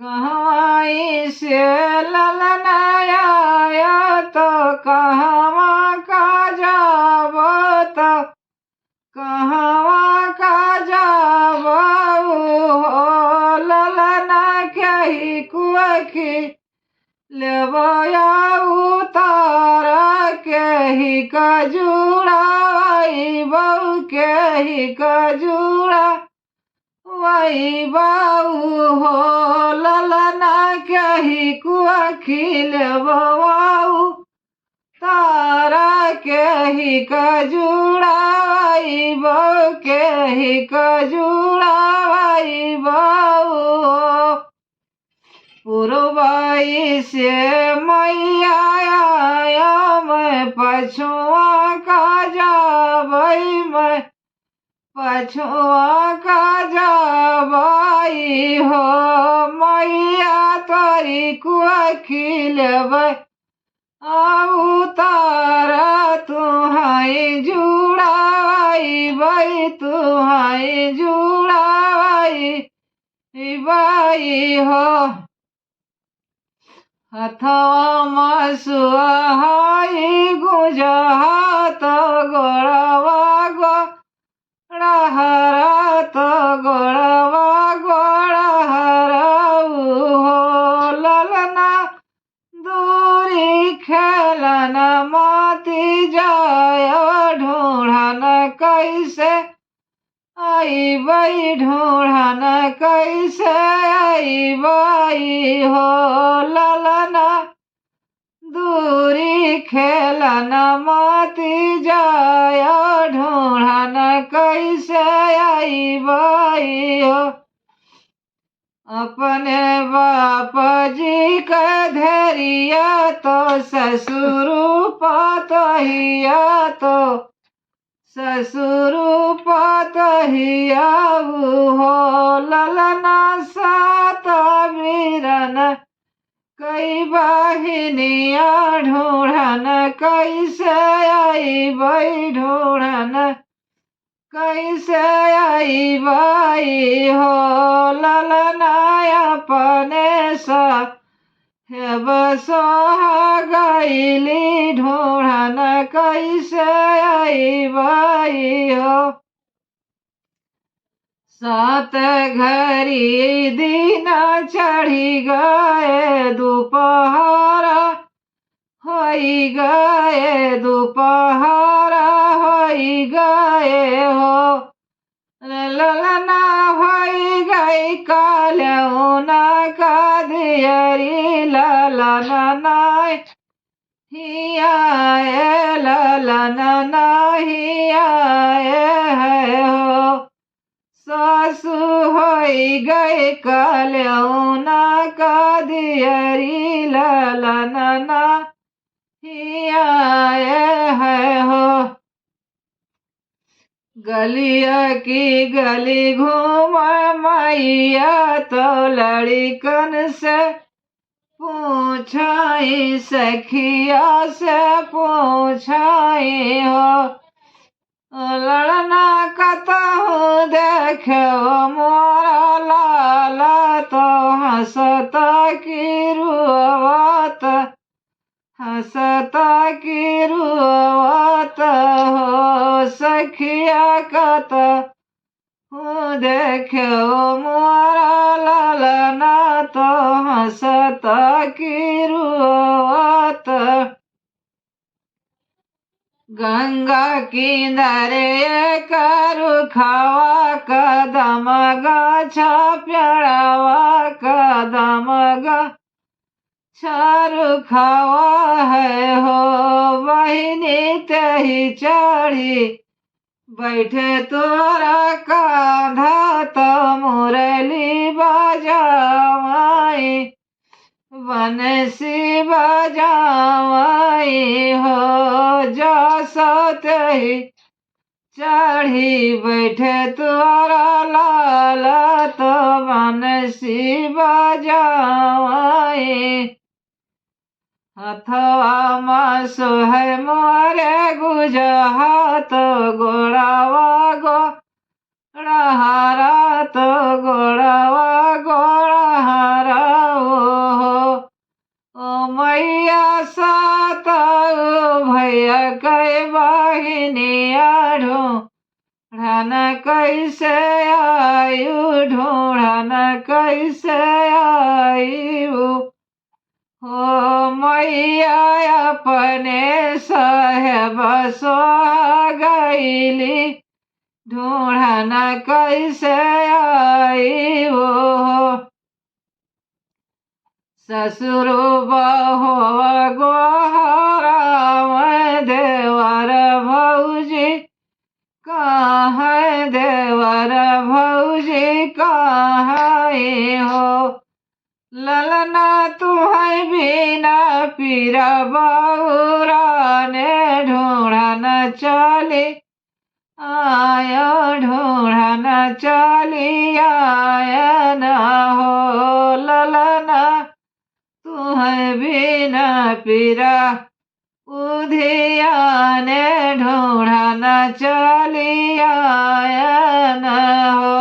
कहवाई से ललनाया तो कहवा का जाब तो कहवा का जाब हो ललना कही कुखी लेबया उतार के कजूड़ा बऊ के कजूड़ा वही बाऊ हो ललना कही कुखी लेबऊ तारा के कजूड़ा बऊ के कजूड़ा बऊ पुरवाई से मैया आया मैं पछुआ का जाबई मैं पछुआ का जाबई हो मैया तोरी कुखी लेबै तारा तुहाई जुड़ाई बई तुहाई जुड़ाई बाई हो हथवा मसुआई गुजहात गोड़वा गोड़हरा तो गोड़वा गोड़हरा हो ललना दूरी खेलन माती जाय ढूढ़न कैसे आई बई ढूढ़न कैसे आई बई हो ललना दूरी खेलन माती जाय ढूढ़न कैसे आई बई हो अपने बाप जी का धैर्य तो ससुर पतहिया तो ससुर पतहिया हो ललना सात वीरन कई बहिनिया ढूढ़न कैसे आई बई ढूढ़न कैसे आई बई हो ललना अपने सा बसोहा गईली ढूढ़न कैसे आई बई हो सात घड़ी दिन चढ़ी गए दोपहर होई गए दोपहर होई गए हो ललना होई गई कालौना का दियरी ललना नाय हिया ललना नाही आए है हो सासु होई गई कालौना का दियरी ललना हिया है हो गलिया की गली घूम मैया तो लड़िकन से पूछाई सखिया से पूछाई हो लड़ना कतहु देखो मोरा लाला तो हंसता की रुआवत हंसता की रुआवत हो सखिया कत देखो मोरा ललना तो हंसता की रुआवत गंगा किनारे करू खावा कदम गाछा प्यारावा कदम गाछा खावा है हो बहिनी तही चढ़ी बैठे तोरा कांधा तो मुरली बजावाई बंसी बजावाई हो जा सतही चढ़ी बैठे तोरा लाला तो बंसी बजावाई हथवा मासो है मोरे गुजहा तो गोड़ावा गोड़हरा तो गोड़ावा गोड़हरा भैया कई बहिनिया ढूंढन कैसे आयु ढूंढन कैसे आयु हो मैया अपने साहेब गईली ढूंढन कैसे आई हो ससुर बहो गोहराम देवर भौजी कहाँ देवर भौजी कहाँ हो ललना तुहै बिना पीरा बौरा ने ढूंढन चली आया ढूंढन चली आया न हो ललना तुहै बिना पीरा उधियाने ढूंढन चली आया न हो